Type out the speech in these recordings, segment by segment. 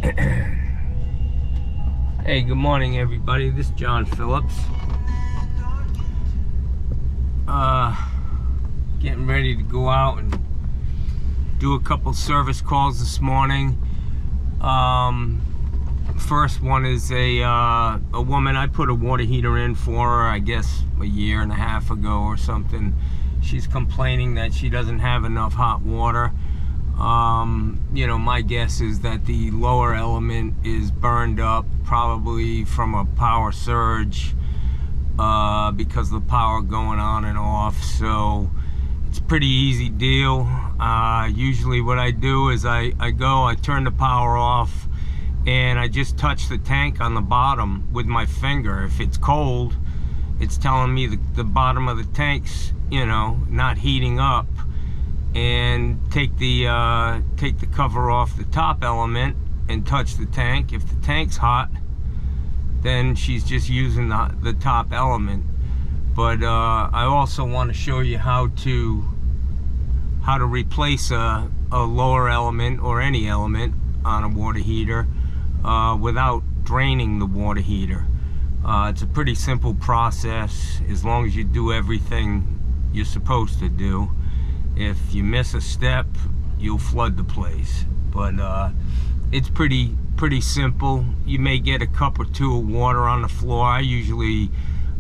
Hey, good morning everybody. This is John Phillips. Getting ready to go out and do a couple service calls this morning. First one is a woman. I put a water heater in for her, I guess a year and a half ago or something. She's complaining that she doesn't have enough hot water. You know, my guess is that the lower element is burned up, probably from a power surge, because of the power going on and off. So it's a pretty easy deal. Usually what I do is I turn the power off, and I just touch the tank on the bottom with my finger. If it's cold, it's telling me the bottom of the tank's, you know, not heating up, and take the cover off the top element and touch the tank. If the tank's hot, then she's just using the top element. But I also want to show you how to replace a lower element or any element on a water heater without draining the water heater. It's a pretty simple process as long as you do everything you're supposed to do. If you miss a step, you'll flood the place. But it's pretty simple. You may get a cup or two of water on the floor. I usually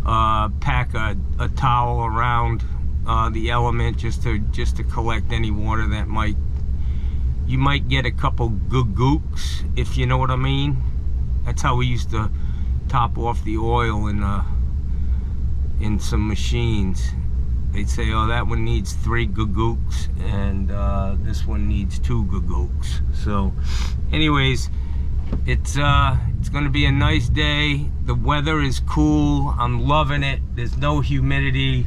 pack a towel around the element just to collect any water that you might get a couple gooks, if you know what I mean. That's how we used to top off the oil in some machines. They'd say, oh, that one needs 3 gooks, and this one needs 2 gooks. So anyways, it's gonna be a nice day. The weather is cool. I'm loving it. There's no humidity.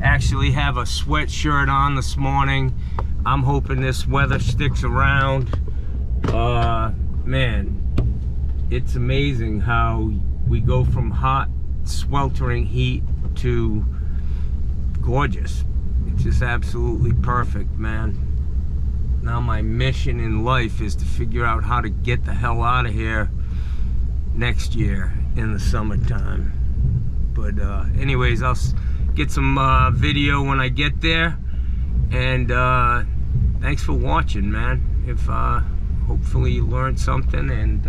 Actually have a sweatshirt on this morning. I'm hoping this weather sticks around. Man, it's amazing how we go from hot, sweltering heat to gorgeous. It's just absolutely perfect, man. Now my mission in life is to figure out how to get the hell out of here next year in the summertime. But anyways, I'll get some video when I get there. And thanks for watching, man. If hopefully you learned something, and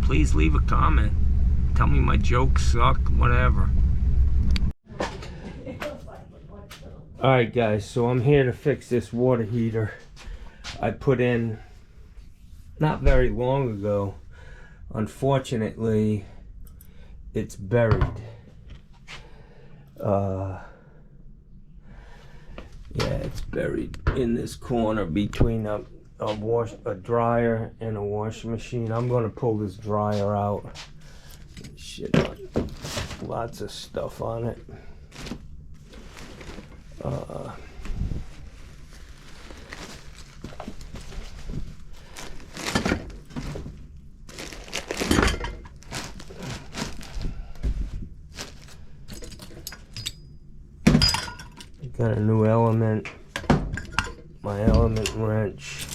please leave a comment. Tell me my jokes suck, whatever. Alright guys, so I'm here to fix this water heater I put in not very long ago. Unfortunately, it's buried. Yeah, it's buried in this corner between a dryer and a washing machine. I'm gonna pull this dryer out. Shit, lots of stuff on it. Got a new element, my element wrench,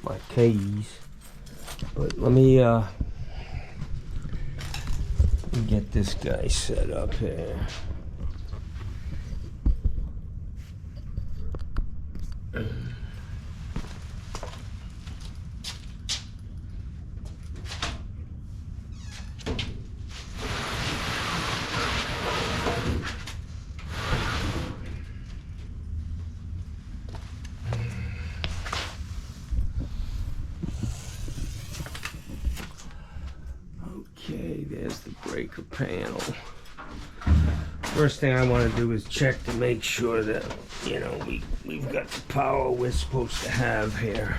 my keys. But let me get this guy set up here. Okay, there's the breaker panel. First thing I want to do is check to make sure that, you know, we've got the power we're supposed to have here.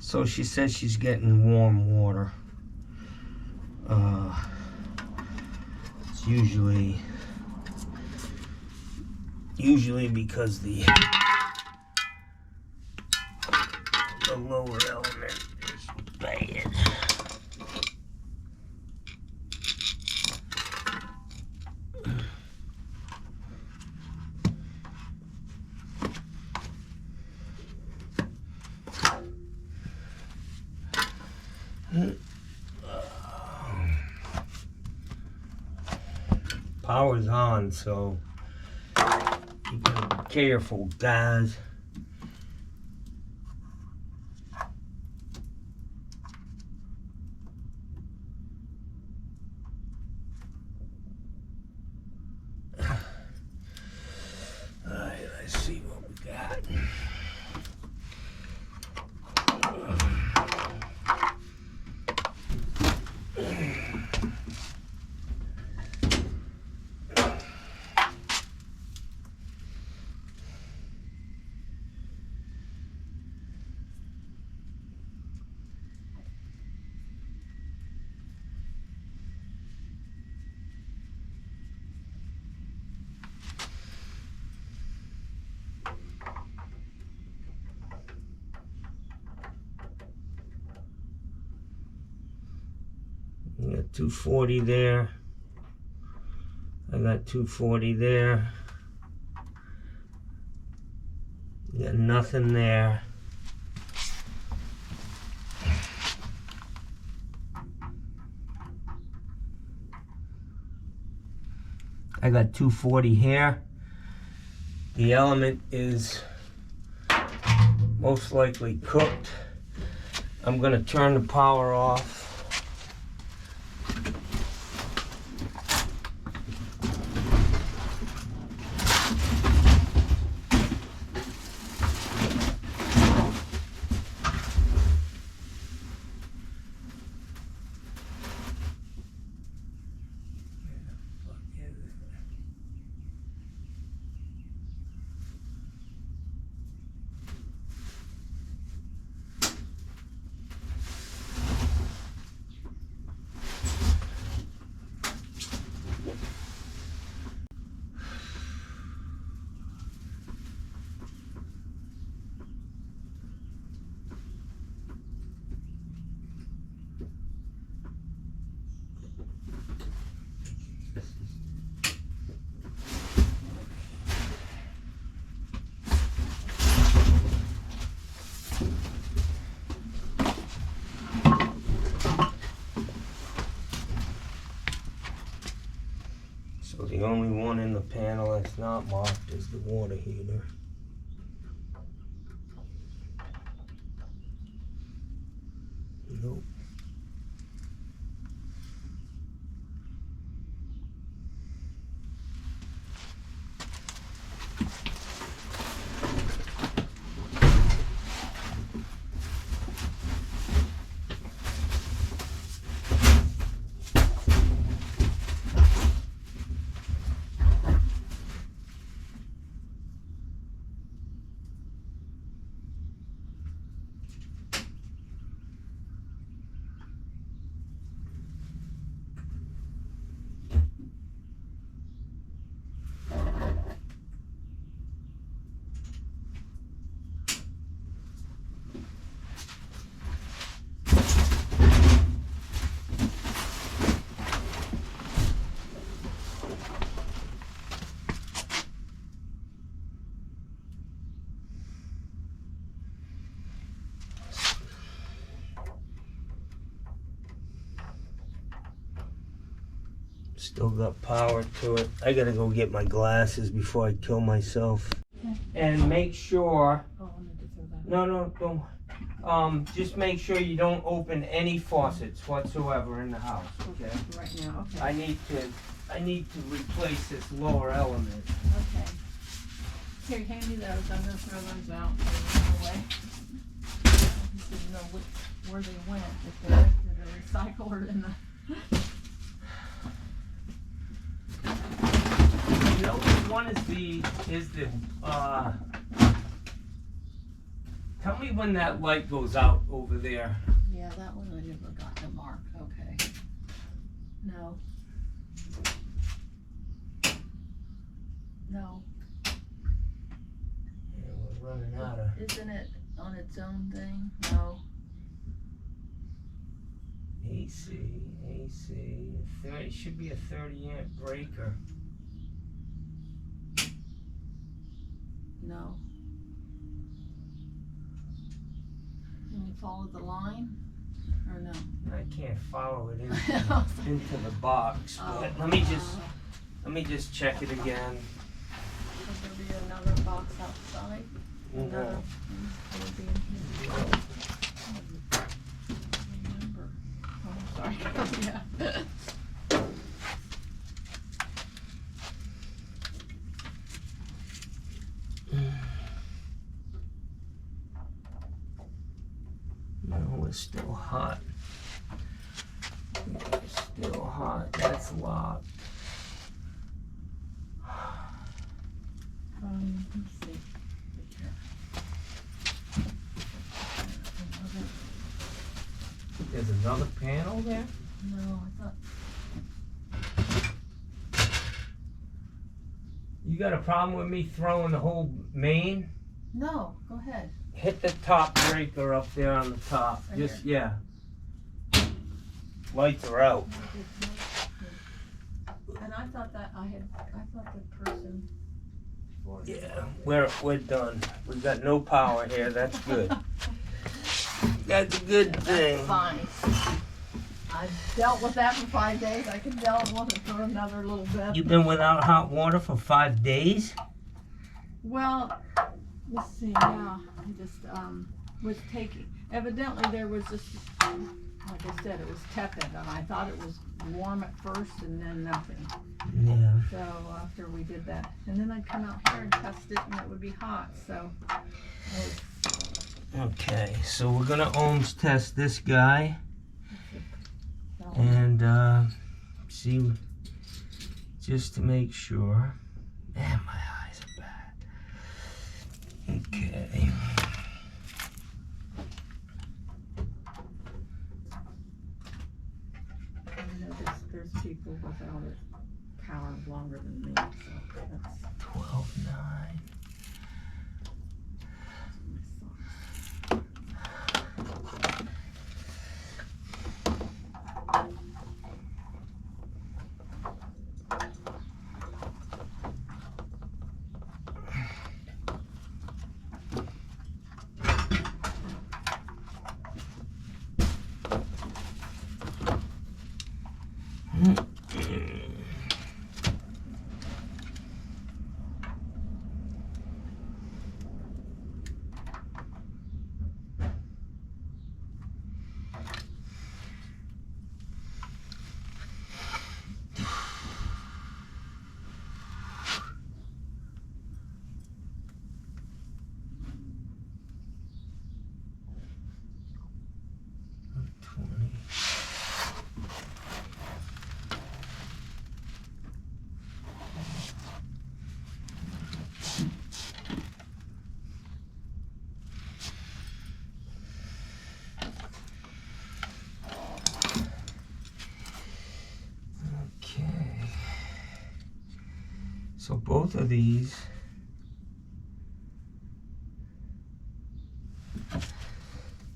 So she says she's getting warm water. It's usually because the lower element is bad. Power's on, so you gotta be careful, guys. Alright, let's see what we got. I got 240 there. I got 240 there. Got nothing there. I got 240 here. The element is most likely cooked. I'm gonna turn the power off. So the only one in the panel that's not marked is the water heater. Nope. Still got power to it. I gotta go get my glasses before I kill myself. Okay. And make sure, Oh, I meant to throw that. no, don't. Just make sure you don't open any faucets whatsoever in the house, okay? Right now, okay. I need to replace this lower element. Okay. Here, hand me those. I'm gonna throw those out. They're in the way. I just didn't know where they went. If they went to the recycle or in the. You know, one is the Tell me when that light goes out over there. Yeah, that one I never got to mark. Okay. No. No. Yeah, we're running out of Isn't it on its own thing? No. AC. 30 should be a 30 amp breaker. No. Can you follow the line? Or no? I can't follow it into the box. But let me just check it again. Could there be another box outside? Another No. would be in here. Remember. Oh, I'm sorry. Yeah. No, it's still hot. It's still hot. That's locked. Let's see. There's another panel there? No, I thought. You got a problem with me throwing the whole main? No, go ahead. Hit the top breaker up there on the top. Right Just, yeah. Lights are out. And I thought the person. Yeah, we're done. We've got no power here. That's good. That's a good thing. Fine. I dealt with that for 5 days. I can deal with it for another little bit. You've been without hot water for 5 days? Well, let's see. Yeah, I just was taking. Evidently, there was just, like I said, it was tepid, and I thought it was warm at first, and then nothing. Yeah. So after we did that, and then I'd come out here and test it, and it would be hot. So. Okay, so we're gonna ohms test this guy and see, just to make sure. Man, my eyes are bad. Okay. I know there's people without it power longer than me, so that's 12.9.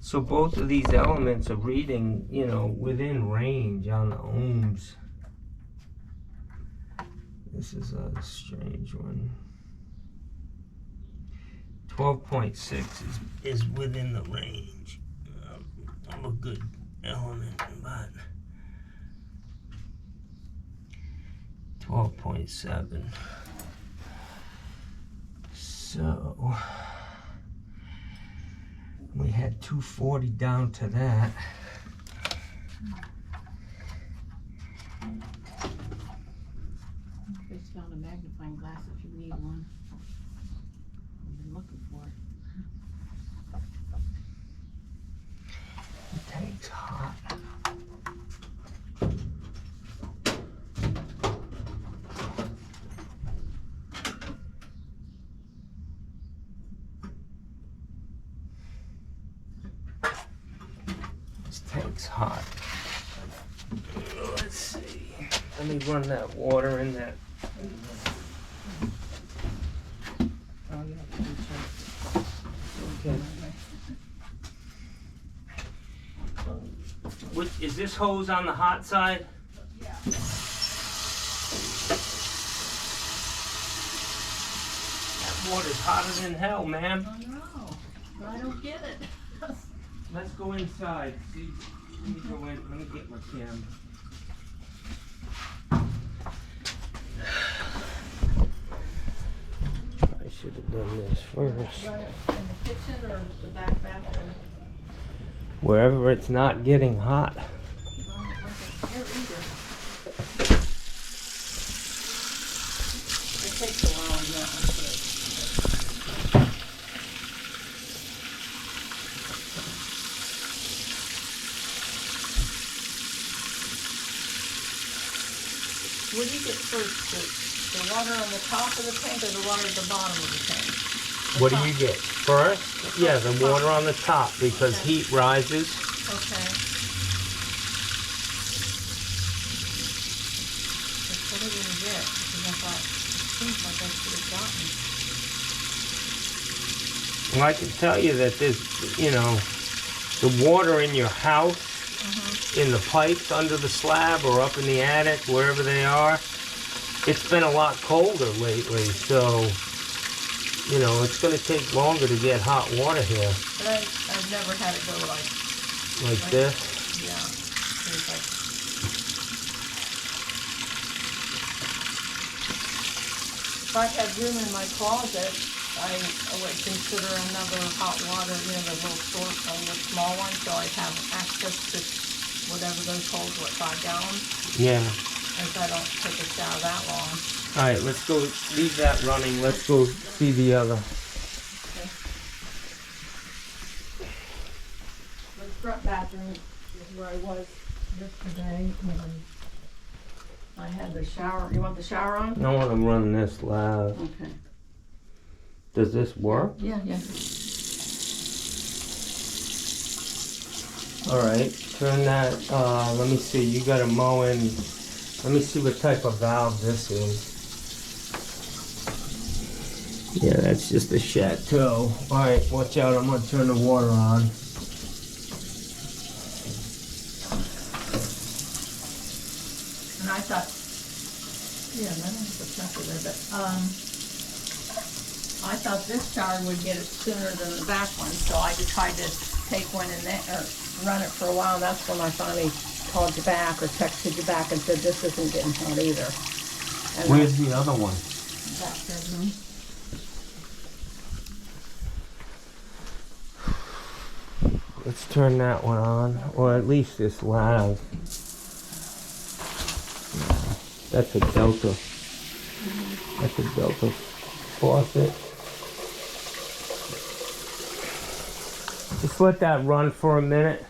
So both of these elements are reading, you know, within range on the ohms. This is a strange one. 12.6 is within the range of a good element, but 12.7. So we had 240 down to that. I just found a magnifying glass if you need one. I've been looking for it. The tank's hot. it's hot. Let's see. Let me run that water in that. Oh, you have to check. Okay. Is this hose on the hot side? Yeah. That water's hotter than hell, man. I know, but I don't get it. Let's go inside. See, let me go in. Let me get my camera. I should have done this first. Run it in the kitchen or the back bathroom? Wherever it's not getting hot. Here either. It takes a while to get one. What do you get first? The water on the top of the tank or the water at the bottom of the tank? What do you get? First? Yeah, the water on the top because heat rises. Okay. That's what I didn't get because I thought it seems like I should have gotten. Well, I can tell you that there's, you know, the water in your house, in the pipes under the slab or up in the attic, wherever they are, it's been a lot colder lately, so, you know, it's going to take longer to get hot water here. But I've never had it go like This. yeah. It's like, if I had room in my closet, I would consider another hot water, you know, the little short, the small one, so I'd have access to whatever those hold, 5 gallons? Yeah. If I don't take a shower that long. All right, let's go, leave that running. Let's go see the other. Okay. The front bathroom is where I was yesterday. I had the shower. You want the shower on? I want to run this loud. Okay. Does this work? Yeah, yeah. All right, turn that, let me see, you got a Moen, let me see what type of valve this is. Yeah, that's just a Chateau. All right, watch out, I'm gonna turn the water on. And I thought, yeah, that is the pressure there, but, I thought this shower would get it sooner than the back one, so I just tried to take one in there, or run it for a while, and that's when I finally called you back or texted you back and said this isn't getting hot either. And Where's the other one? back bedroom. Let's turn that one on, or at least this valve. That's a Delta. That's a Delta faucet. Just let that run for a minute.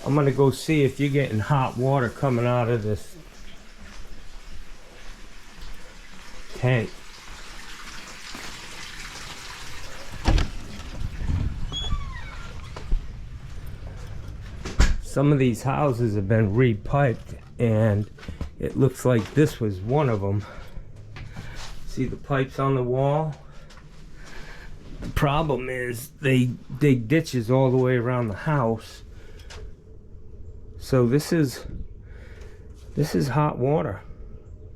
I'm gonna go see if you're getting hot water coming out of this tank. Some of these houses have been re-piped, and it looks like this was one of them. See the pipes on the wall? The problem is they dig ditches all the way around the house. So this is hot water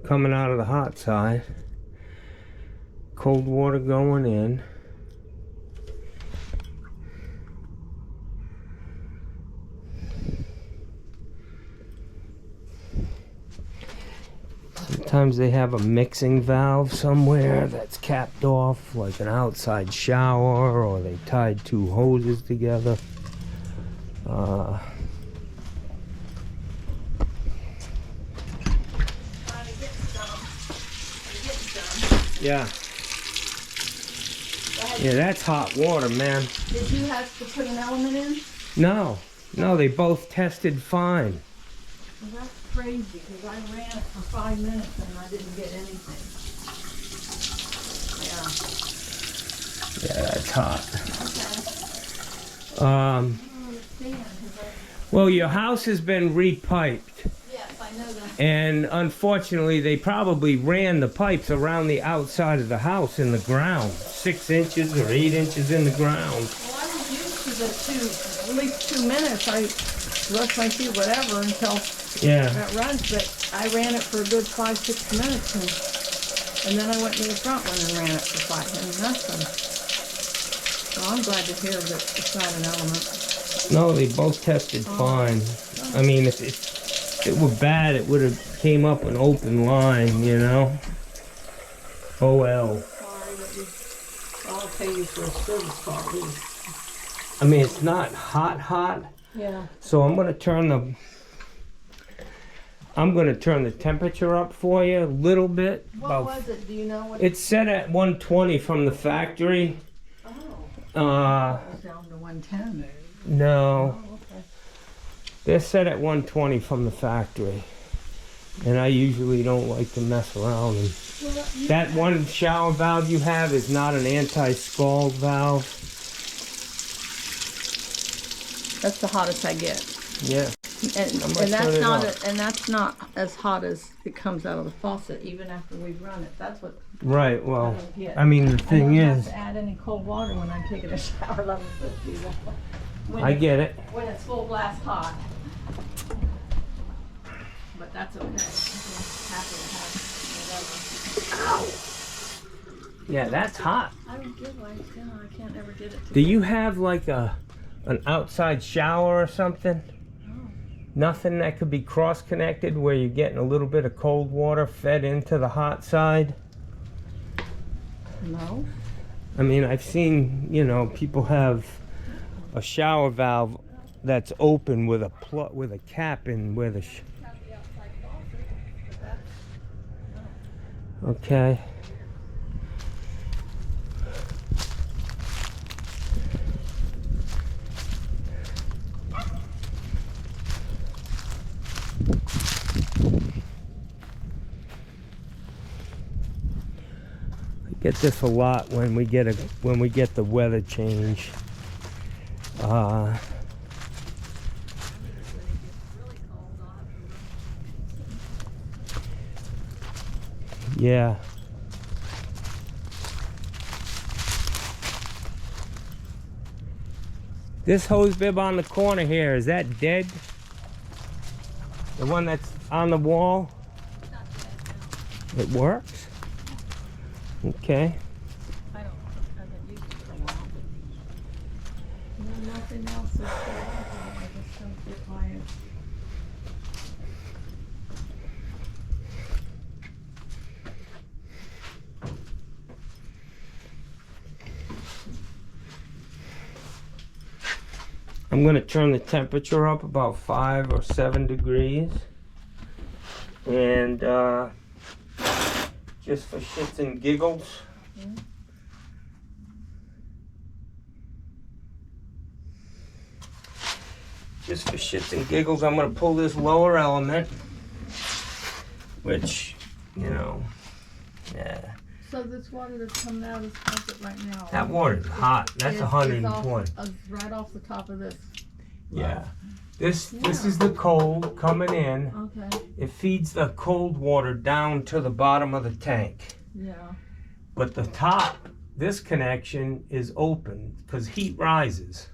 coming out of the hot side. Cold water going in. Sometimes they have a mixing valve somewhere that's capped off, like an outside shower, or they tied two hoses together. Yeah. Yeah, that's hot water, man. Did you have to put an element in? No, they both tested fine. Well, that's crazy, because I ran it for 5 minutes and I didn't get anything. Yeah. Yeah, that's hot. Okay. I don't understand, because Well, your house has been repiped. Yes, I know that. And unfortunately, they probably ran the pipes around the outside of the house in the ground, 6 inches or 8 inches in the ground. Well, I was used to the at least 2 minutes. I brush my teeth, whatever, until Yeah. that runs. But I ran it for a good 5-6 minutes, and then I went to the front one and ran it for 5 minutes. Nothing. So I'm glad to hear that it's not an element. No, they both tested fine. I mean, if it were bad, it would have came up an open line, you know? Oh well. Sorry, but I'll pay you for a service call, please. I mean, it's not hot, Yeah. so I'm gonna turn the temperature up for you a little bit. What was it? Do you know what? It's set at 120 from the factory. Oh, Uh, it was down to 110. no, Oh, okay. they're set at 120 from the factory. And I usually don't like to mess around. And Well, that one shower valve you have is not an anti-scald valve. that's the hottest I get. Yeah. And, I'm gonna and that's turn it not off. and that's not as hot as it comes out of the faucet, even after we've run it. That's what Right, I well, don't get. I mean, the I thing don't have is, to add any cold water when I'm taking a shower. Level 50. When I get it. when it's full blast hot. But that's okay. I'm happy to have whatever. Yeah, that's hot. I don't get like I can't ever get it to Do you have like an outside shower or something? Nothing that could be cross-connected where you're getting a little bit of cold water fed into the hot side? No. I mean, I've seen, you know, people have a shower valve that's open with a with a cap in where the okay. I get this a lot when we get the weather change. Yeah. This hose bib on the corner here, is that dead? The one that's on the wall? It works? Okay. I haven't used it for a while. No, nothing else is I just don't get my I'm gonna turn the temperature up about 5 or 7 degrees. And just for shits and giggles. Just for shits and giggles, I'm gonna pull this lower element, which, you know, yeah. So this water that's coming out of this faucet right now. That water's hot. That's is 120. right off the top of this. Yeah. This is the cold coming in. Okay. It feeds the cold water down to the bottom of the tank. Yeah. But the top, this connection is open because heat rises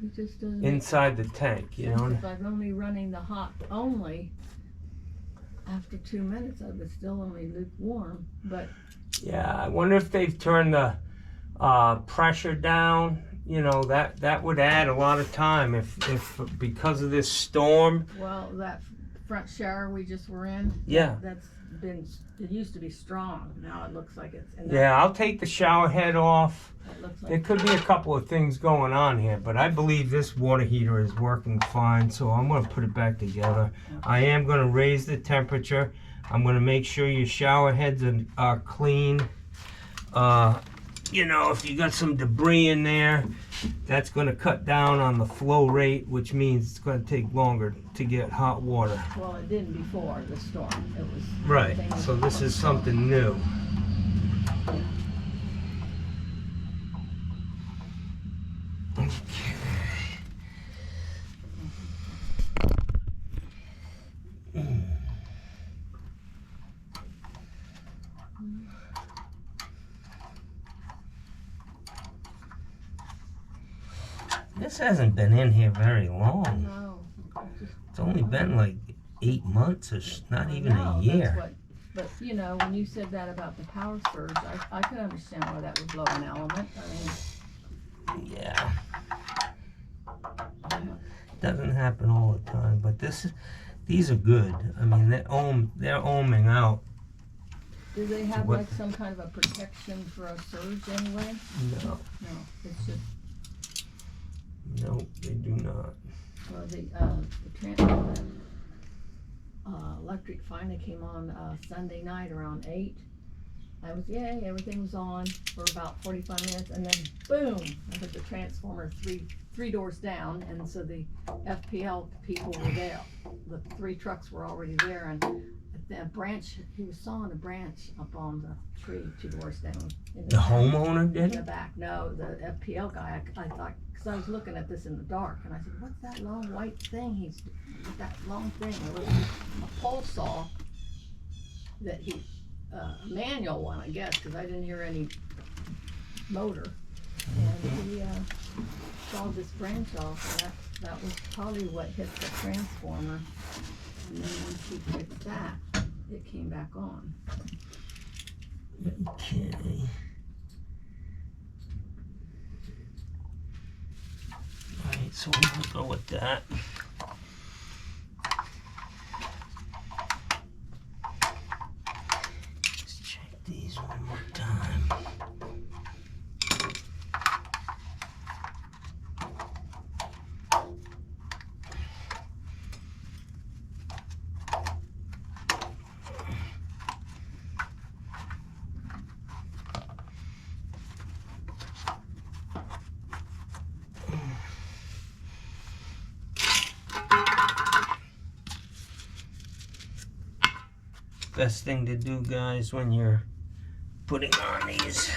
It just doesn't. inside the tank, you know. If I'm only running the hot only, after 2 minutes I was still only lukewarm. But Yeah, I wonder if they've turned the pressure down. You know, that would add a lot of time if because of this storm. well, that front shower we just were in. Yeah. It used to be strong. Now it looks like it's. And Yeah, I'll take the shower head off. It looks There like. could be a couple of things going on here, but I believe this water heater is working fine, so I'm going to put it back together. I am going to raise the temperature. I'm going to make sure your shower heads are clean. You know, if you got some debris in there, that's going to cut down on the flow rate, which means it's going to take longer to get hot water. Well, it didn't before the storm. It was. Right, things- so this is something new. this hasn't been in here very long. No. It's only been like 8 months, or not even a year. But you know, when you said that about the power surge, I could understand why that would blow an element. I mean, Yeah. Doesn't happen all the time, but these are good. I mean, they're ohming out. do they have like some kind of a protection for a surge anyway? No. No, it's just. No, they do not. Well, the electric finally came on Sunday night around 8. Yay, everything was on for about 45 minutes, and then boom, I heard the transformer three doors down, and so the FPL people were there. The 3 trucks were already there, and the branch, he was sawing a branch up on the tree 2 doors down. The homeowner did In the it? back, no, the FPL guy, I thought, because I was looking at this in the dark, and I said, what's that long white thing that long thing? It was a pole saw that a manual one, I guess, because I didn't hear any motor. And he sawed this branch off, and that was probably what hit the transformer. And then once he fixed that, it came back on. Okay. Alright, so I'm gonna go with that. Let's check these one more time. Best thing to do, guys, when you're putting on these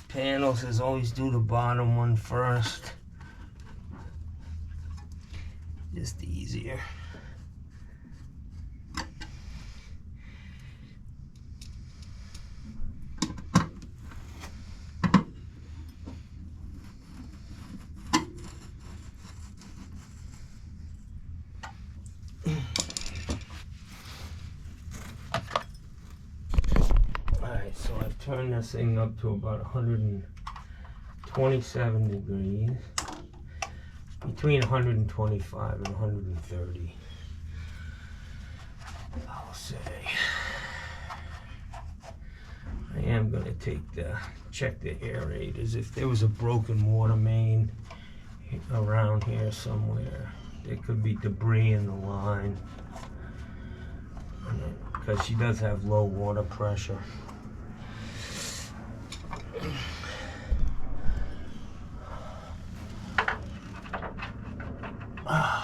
panels is always do the bottom one first. Just easier. So I've turned this thing up to about 127 degrees, between 125 and 130, I'll say. I am going to check the aerators. If there was a broken water main around here somewhere, there could be debris in the line, because she does have low water pressure. Ouch.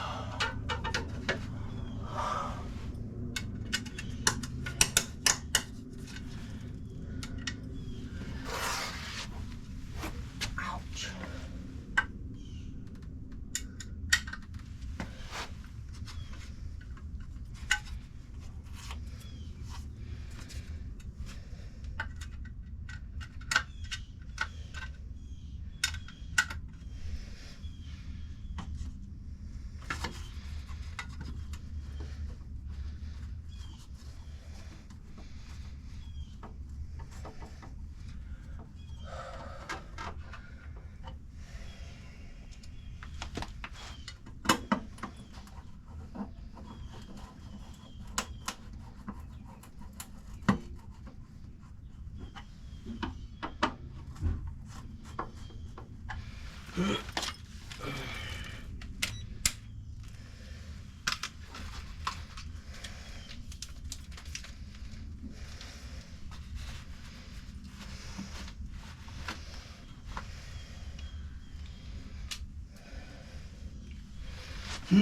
I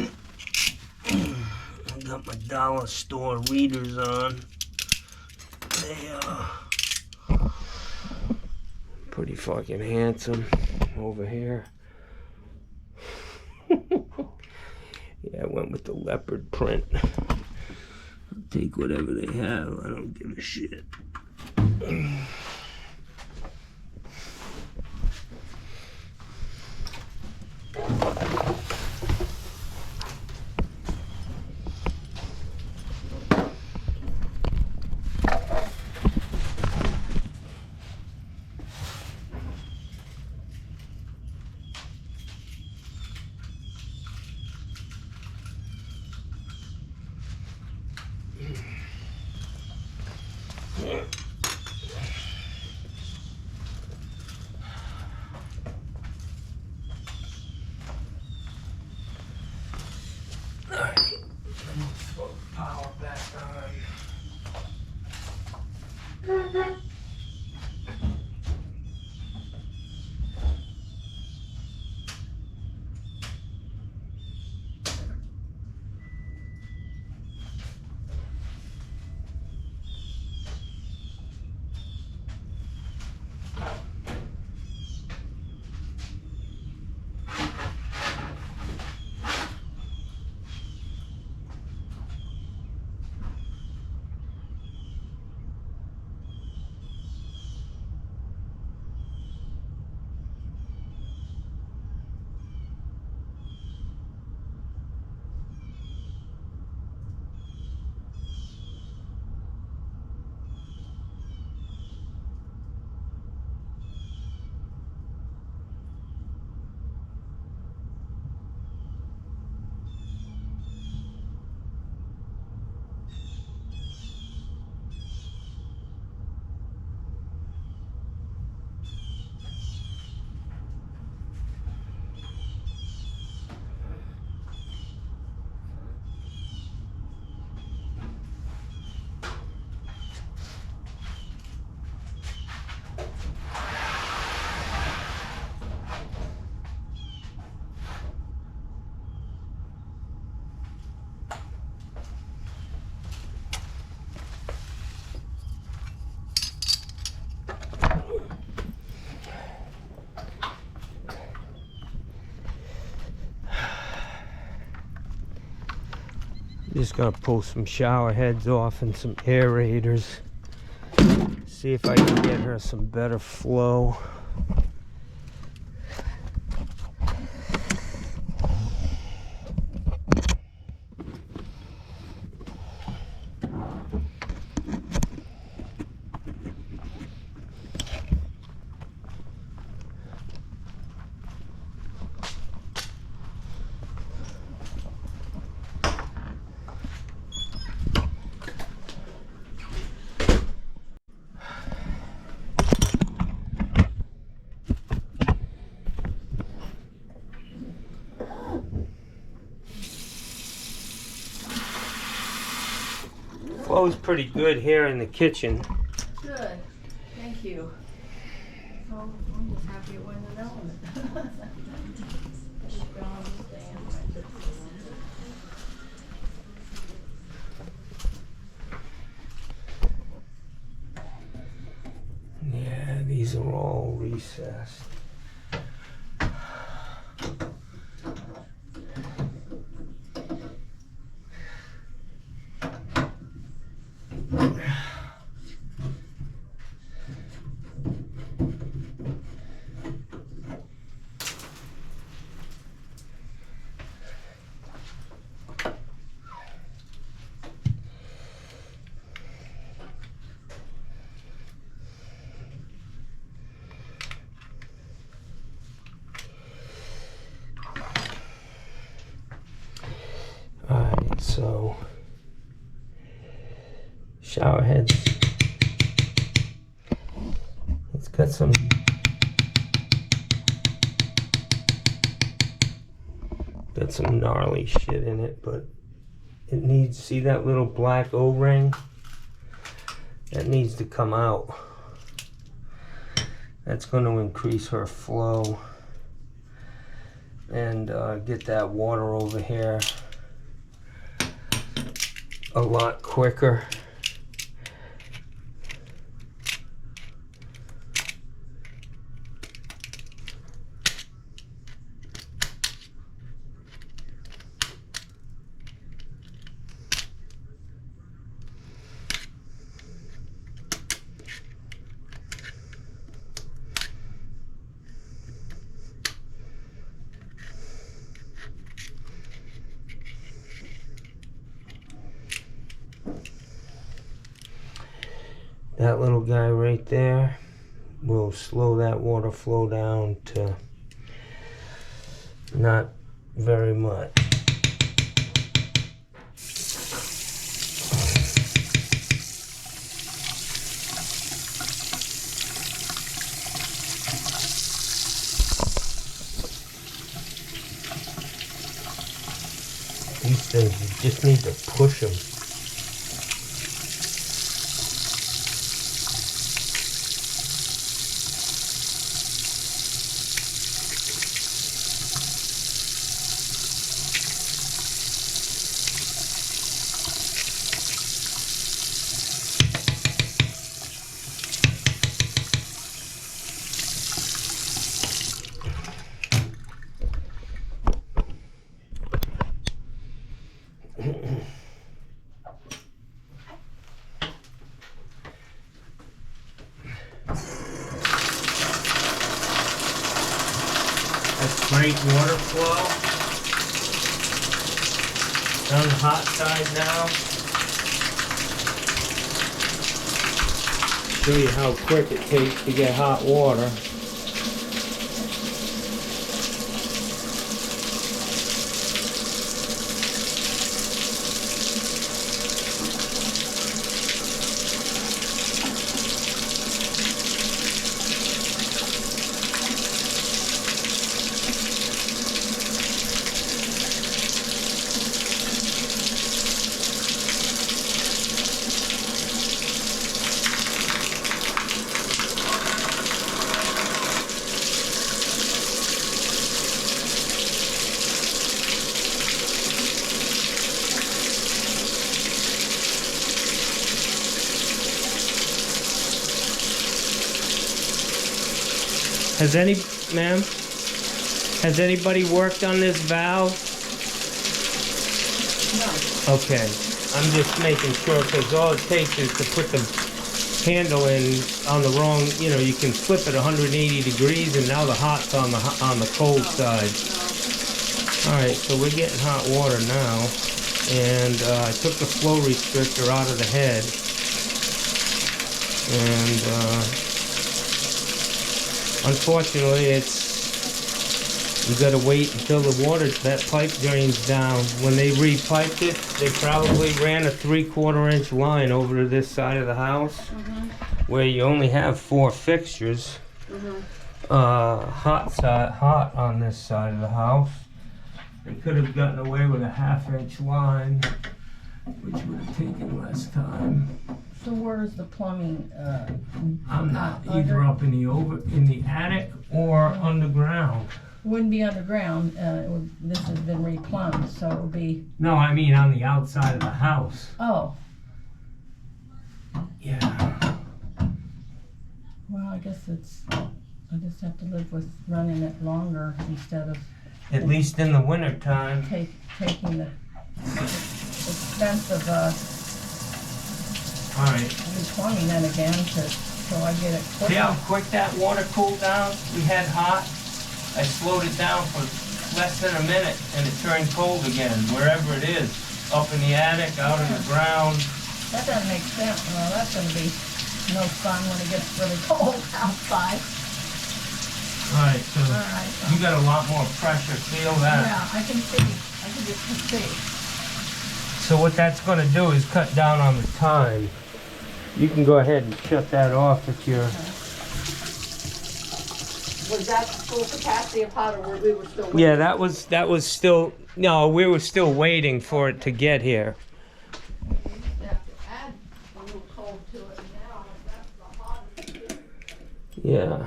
got my dollar store readers on. They are pretty fucking handsome over here. Yeah, I went with the leopard print. I'll take whatever they have. I don't give a shit. Just gonna pull some shower heads off and some aerators. See if I can get her some better flow. Flow's pretty good here in the kitchen. Good, thank you. So I'm just happy it went an element. Just don't understand. Yeah, these are all recessed. Alright, so shower heads. It's got some gnarly shit in it, but it needs, see that little black O-ring? That needs to come out. That's going to increase her flow and get that water over here a lot quicker. That little guy right there will slow that water flow down to not very much. These things, you just need to push them. great water flow. On the hot side now. Show you how quick it takes to get hot water. Has anybody worked on this valve? No. Okay, I'm just making sure because all it takes is to put the handle in on the wrong, you can flip it 180 degrees and now the hot's on the cold side. All right, so we're getting hot water now, and I took the flow restrictor out of the head, and unfortunately, you gotta wait until that pipe drains down. When they re-piped it, they probably ran a 3/4 inch line over to this side of the house, where you only have 4 fixtures. Hot on this side of the house. They could have gotten away with a 1/2 inch line, which would have taken less time. So where's the plumbing? I'm not either up in the attic or underground. Wouldn't be underground. This has been replumbed, so it would be. No, I mean on the outside of the house. Oh. Yeah. Well, I guess I just have to live with running it longer instead of. At least in the winter time. Taking the expense of All right. replumbing it again so I get it quick. See how quick that water cooled down? We had hot. I slowed it down for less than a minute and it turned cold again, wherever it is. Up in the attic, out in the ground. That doesn't make sense. Well, that's going to be no fun when it gets really cold outside. All right, so you got a lot more pressure. Feel that? Yeah, I can see. I can just see. So what that's going to do is cut down on the time. You can go ahead and shut that off if you're... Was that full capacity of hot, or we were still waiting? Yeah, that was still... No, we were still waiting for it to get here. We used to have to add a little cold to it now. That's the hottest it is. Yeah.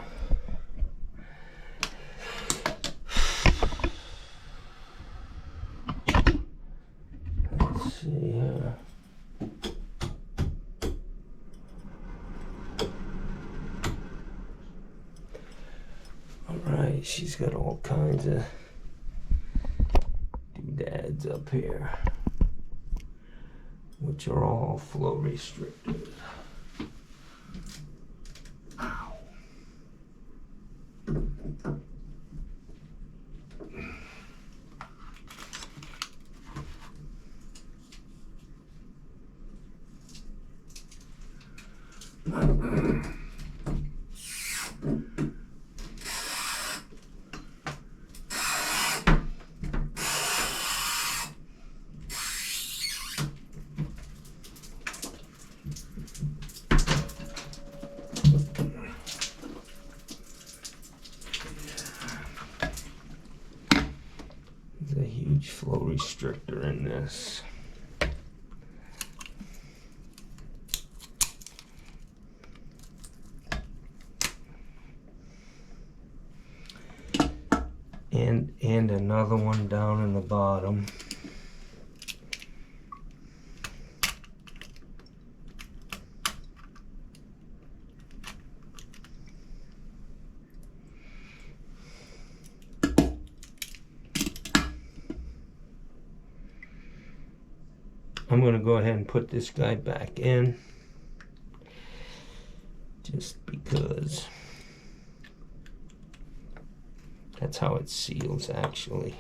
Let's see here. Alright, she's got all kinds of doodads up here, which are all flow restricted. Ow. There's a huge flow restrictor in this. And another one down in the bottom. I'm going to go ahead and put this guy back in, just because That's how it seals, actually.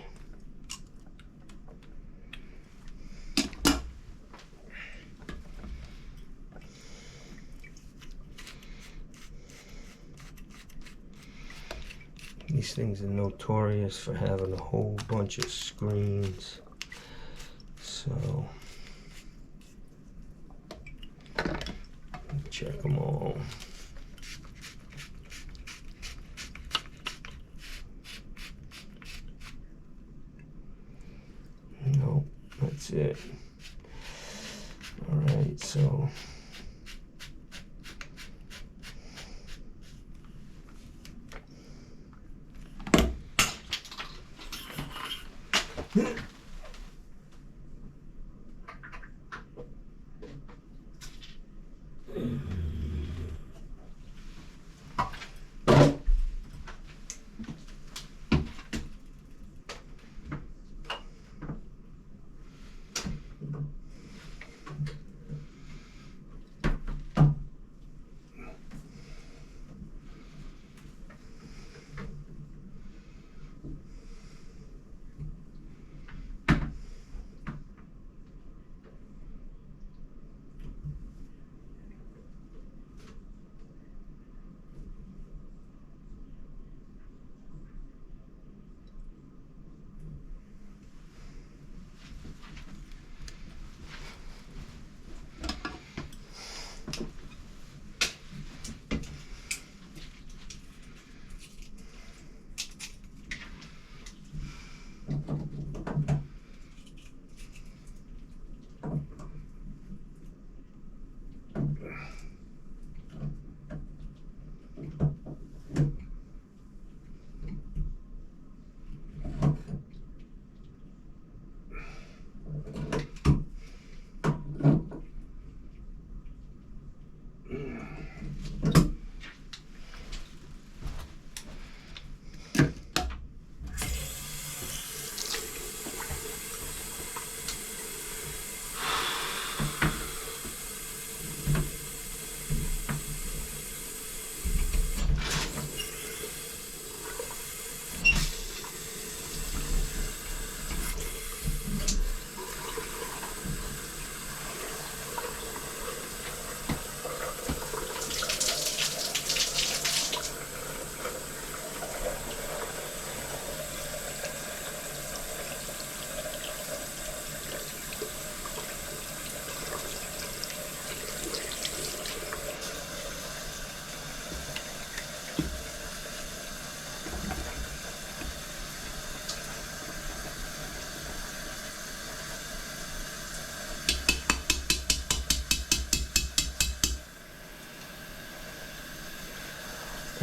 These things are notorious for having a whole bunch of screens. So, check them all. Nope, that's it. All right, so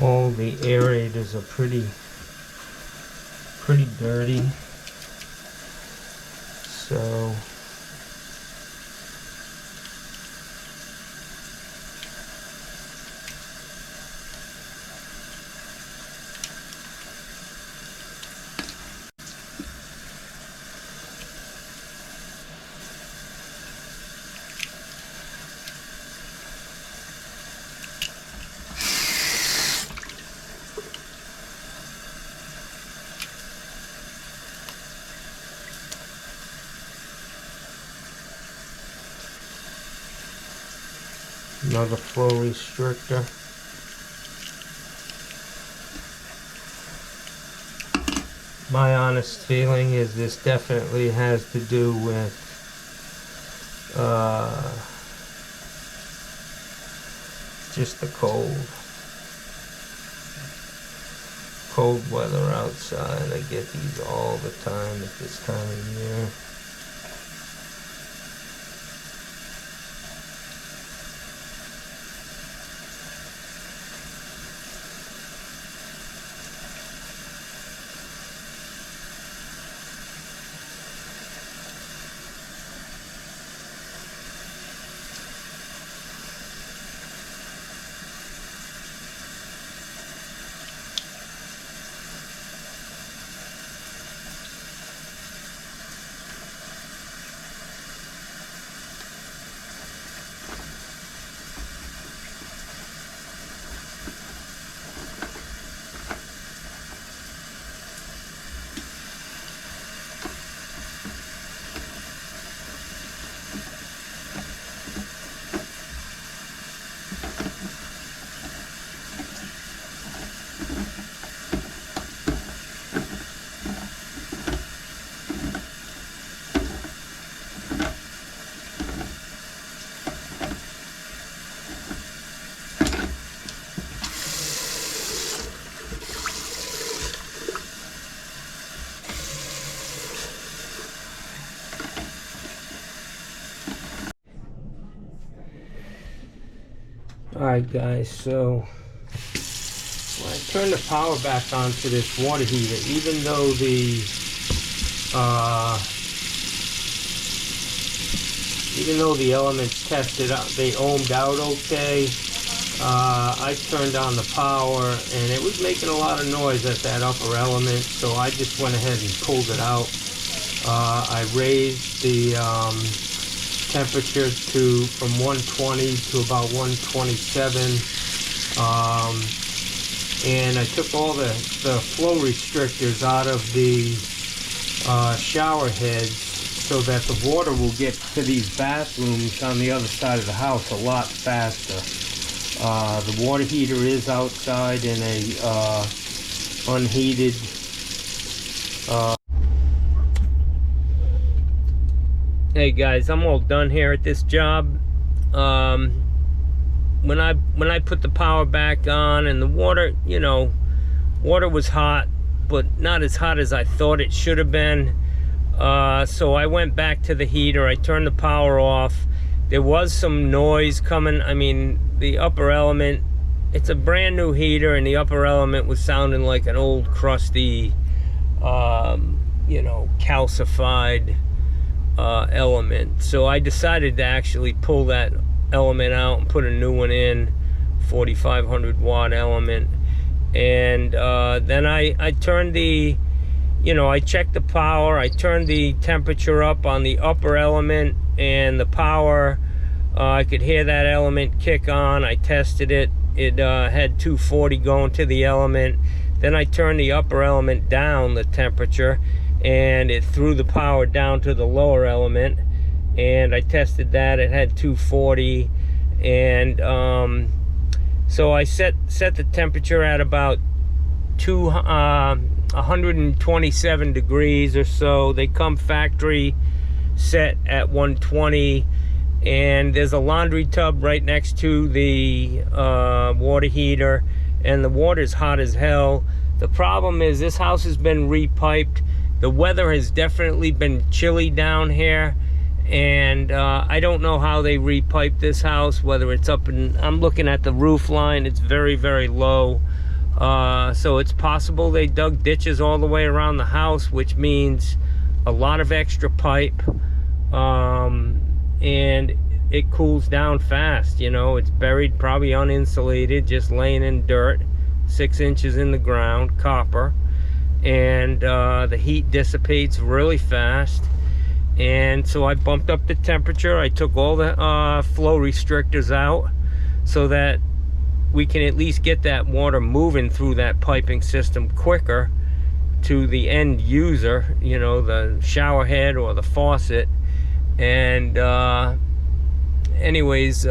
all the aerators are pretty dirty. So another flow restrictor. My honest feeling is this definitely has to do with just the cold weather outside. I get these all the time at this time of year. Alright guys, so when I turn the power back on to this water heater, even though the elements tested out, they ohmed out okay, I turned on the power and it was making a lot of noise at that upper element, so I just went ahead and pulled it out. I raised the temperature from 120 to about 127, and I took all the flow restrictors out of the shower heads so that the water will get to these bathrooms on the other side of the house a lot faster. The water heater is outside in a unheated Hey guys, I'm all done here at this job. When I put the power back on and the water, you know, water was hot, but not as hot as I thought it should have been. So I went back to the heater. I turned the power off. There was some noise coming. I mean, the upper element, it's a brand new heater, and the upper element was sounding like an old crusty, you know, calcified element. So I decided to actually pull that element out and put a new one in, 4500 watt element. And then I turned the, you know, I checked the power. I turned the temperature up on the upper element, and the power, I could hear that element kick on. I tested it. It had 240 going to the element. Then I turned the upper element down, the temperature, and it threw the power down to the lower element, and I tested that. It had 240, and so I set the temperature at about 127 degrees or so. They come factory set at 120, and there's a laundry tub right next to the water heater, and the water's hot as hell. The problem is this house has been repiped. The weather has definitely been chilly down here, and I don't know how they repiped this house, whether it's up in, I'm looking at the roof line, it's very, very low. So it's possible they dug ditches all the way around the house, which means a lot of extra pipe, and it cools down fast. You know, it's buried, probably uninsulated, just laying in dirt, 6 inches in the ground, copper. And the heat dissipates really fast, and so I bumped up the temperature. I took all the flow restrictors out so that we can at least get that water moving through that piping system quicker to the end user, you know, the shower head or the faucet. And anyways,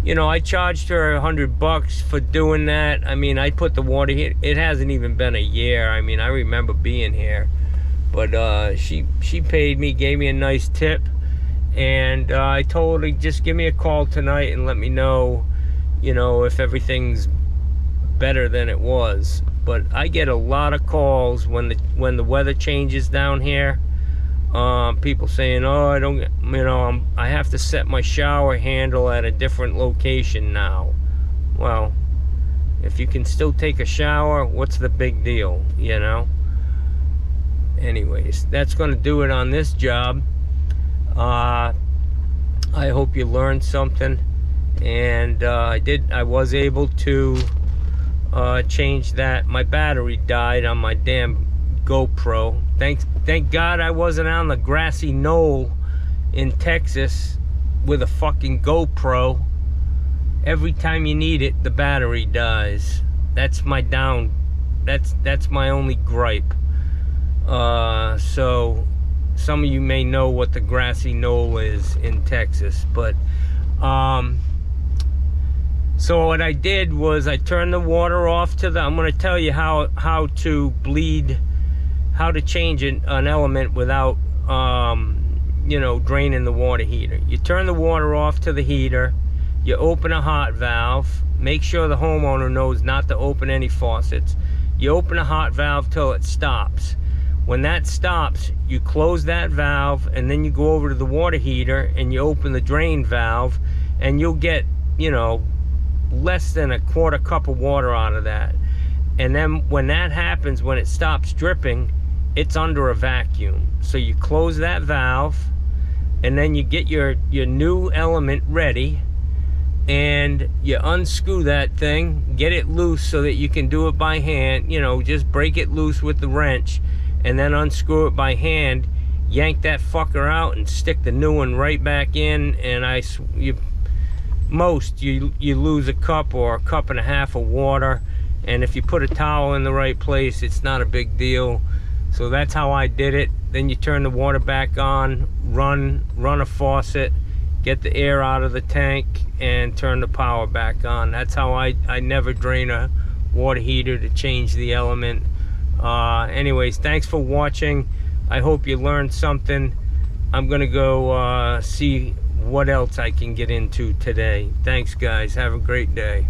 you know, I charged her $100 for doing that. I mean, I put the water here. It hasn't even been a year. I mean, I remember being here, but she paid me, gave me a nice tip, and I told her just give me a call tonight and let me know, you know, if everything's better than it was. But I get a lot of calls when the weather changes down here. People saying, oh, I don't, you know, I have to set my shower handle at a different location now. Well, if you can still take a shower, what's the big deal, you know? Anyways, that's going to do it on this job. I hope you learned something, and I was able to change that. My battery died on my damn GoPro. Thank God I wasn't on the grassy knoll in Texas with a fucking GoPro. Every time you need it, the battery dies. That's my that's my only gripe. So some of you may know what the grassy knoll is in Texas, but so what I did was I turned the water off to the, I'm going to tell you how to bleed, how to change an element without, you know, draining the water heater. You turn the water off to the heater, you open a hot valve, make sure the homeowner knows not to open any faucets. You open a hot valve till it stops. When that stops, you close that valve, and then you go over to the water heater and you open the drain valve, and you'll get, you know, less than a quarter cup of water out of that. And then when that happens, when it stops dripping, it's under a vacuum. So you close that valve, and then you get your new element ready, and you unscrew that thing, get it loose so that you can do it by hand. You know, just break it loose with the wrench, and then unscrew it by hand, yank that fucker out, and stick the new one right back in. And you lose a cup or a cup and a half of water, and if you put a towel in the right place, it's not a big deal. So that's how I did it. Then you turn the water back on, run a faucet, get the air out of the tank, and turn the power back on. That's how I never drain a water heater to change the element. Anyways, thanks for watching. I hope you learned something. I'm gonna go see what else I can get into today. Thanks, guys. Have a great day.